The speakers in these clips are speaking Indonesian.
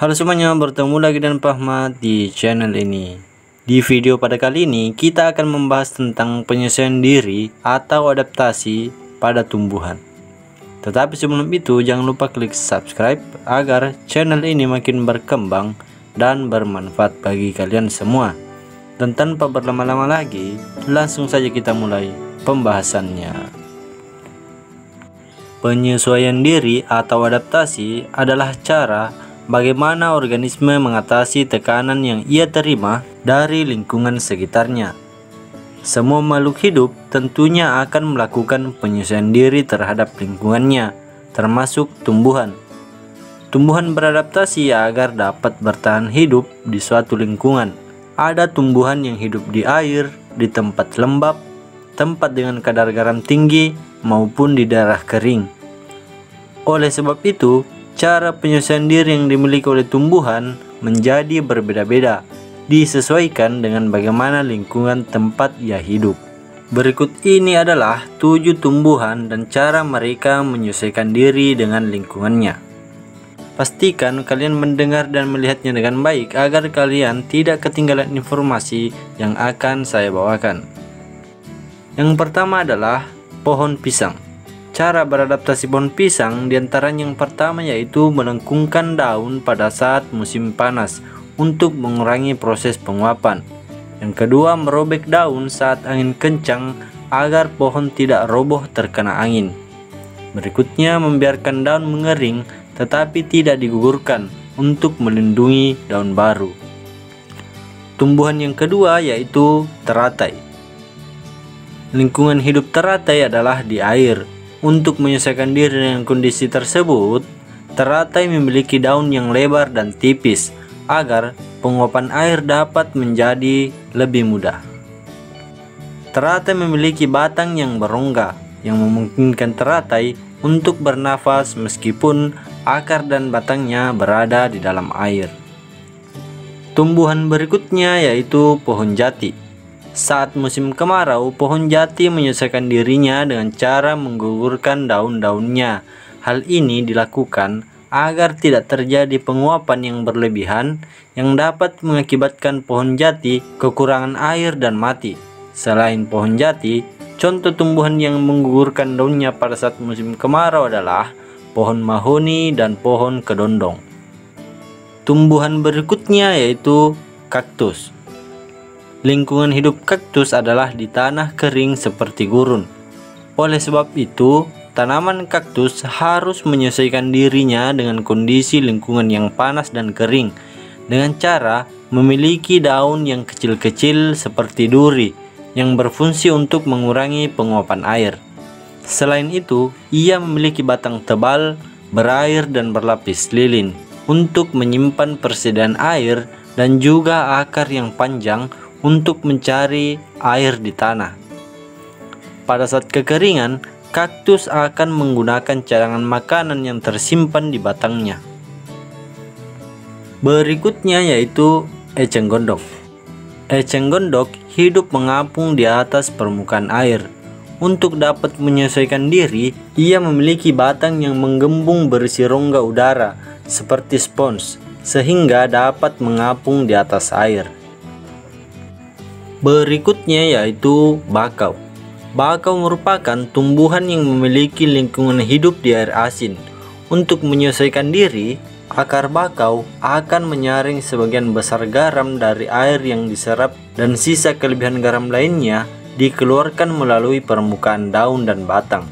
Halo semuanya, bertemu lagi dengan Pak Ahmad di channel ini. Di video pada kali ini kita akan membahas tentang penyesuaian diri atau adaptasi pada tumbuhan. Tetapi sebelum itu jangan lupa klik subscribe agar channel ini makin berkembang dan bermanfaat bagi kalian semua. Dan tanpa berlama-lama lagi, langsung saja kita mulai pembahasannya. Penyesuaian diri atau adaptasi adalah cara bagaimana organisme mengatasi tekanan yang ia terima dari lingkungan sekitarnya. Semua makhluk hidup tentunya akan melakukan penyesuaian diri terhadap lingkungannya, termasuk tumbuhan. Tumbuhan beradaptasi agar dapat bertahan hidup di suatu lingkungan. Ada tumbuhan yang hidup di air, di tempat lembab, tempat dengan kadar garam tinggi, maupun di daerah kering. Oleh sebab itu, cara penyesuaian diri yang dimiliki oleh tumbuhan menjadi berbeda-beda, disesuaikan dengan bagaimana lingkungan tempat ia hidup. Berikut ini adalah 7 tumbuhan dan cara mereka menyesuaikan diri dengan lingkungannya. Pastikan kalian mendengar dan melihatnya dengan baik agar kalian tidak ketinggalan informasi yang akan saya bawakan. Yang pertama adalah pohon pisang. Cara beradaptasi pohon pisang diantaranya yang pertama yaitu melengkungkan daun pada saat musim panas untuk mengurangi proses penguapan. Yang kedua, merobek daun saat angin kencang agar pohon tidak roboh terkena angin. Berikutnya, membiarkan daun mengering tetapi tidak digugurkan untuk melindungi daun baru. Tumbuhan yang kedua yaitu teratai. Lingkungan hidup teratai adalah di air. Untuk menyesuaikan diri dengan kondisi tersebut, teratai memiliki daun yang lebar dan tipis agar penguapan air dapat menjadi lebih mudah. Teratai memiliki batang yang berongga yang memungkinkan teratai untuk bernafas meskipun akar dan batangnya berada di dalam air. Tumbuhan berikutnya yaitu pohon jati. Saat musim kemarau, pohon jati menyesuaikan dirinya dengan cara menggugurkan daun-daunnya. Hal ini dilakukan agar tidak terjadi penguapan yang berlebihan yang dapat mengakibatkan pohon jati kekurangan air dan mati. Selain pohon jati, contoh tumbuhan yang menggugurkan daunnya pada saat musim kemarau adalah pohon mahoni dan pohon kedondong. Tumbuhan berikutnya yaitu kaktus. Lingkungan hidup kaktus adalah di tanah kering seperti gurun. Oleh sebab itu, tanaman kaktus harus menyesuaikan dirinya dengan kondisi lingkungan yang panas dan kering dengan cara memiliki daun yang kecil-kecil seperti duri yang berfungsi untuk mengurangi penguapan air. Selain itu, ia memiliki batang tebal, berair dan berlapis lilin untuk menyimpan persediaan air dan juga akar yang panjang untuk mencari air di tanah. Pada saat kekeringan, kaktus akan menggunakan cadangan makanan yang tersimpan di batangnya. Berikutnya yaitu eceng gondok. Eceng gondok hidup mengapung di atas permukaan air. Untuk dapat menyesuaikan diri, ia memiliki batang yang menggembung berisi rongga udara seperti spons, sehingga dapat mengapung di atas air. Berikutnya yaitu bakau. Bakau merupakan tumbuhan yang memiliki lingkungan hidup di air asin. Untuk menyesuaikan diri, akar bakau akan menyaring sebagian besar garam dari air yang diserap dan sisa kelebihan garam lainnya dikeluarkan melalui permukaan daun dan batang.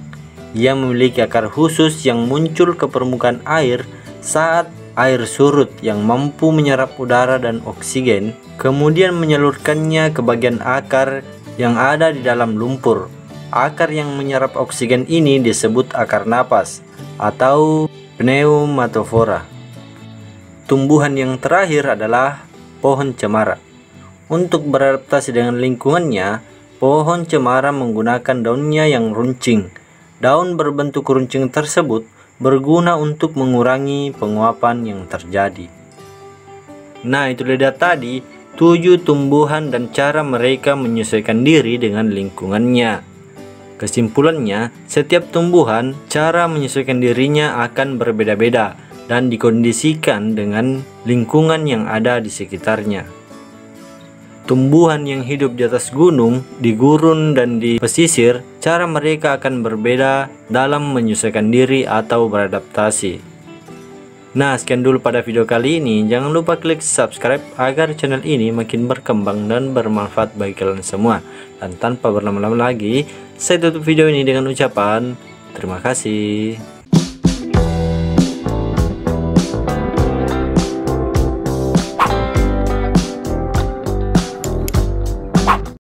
Ia memiliki akar khusus yang muncul ke permukaan air saat air surut yang mampu menyerap udara dan oksigen, kemudian menyalurkannya ke bagian akar yang ada di dalam lumpur. Akar yang menyerap oksigen ini disebut akar napas atau pneumatofora. Tumbuhan yang terakhir adalah pohon cemara. Untuk beradaptasi dengan lingkungannya, pohon cemara menggunakan daunnya yang runcing. Daun berbentuk runcing tersebut berguna untuk mengurangi penguapan yang terjadi. Nah, itu dia tadi 7 tumbuhan dan cara mereka menyesuaikan diri dengan lingkungannya. Kesimpulannya, setiap tumbuhan cara menyesuaikan dirinya akan berbeda-beda dan dikondisikan dengan lingkungan yang ada di sekitarnya. Tumbuhan yang hidup di atas gunung, di gurun, dan di pesisir, cara mereka akan berbeda dalam menyesuaikan diri atau beradaptasi. Nah, sekian dulu pada video kali ini. Jangan lupa klik subscribe agar channel ini makin berkembang dan bermanfaat bagi kalian semua. Dan tanpa berlama-lama lagi, saya tutup video ini dengan ucapan terima kasih.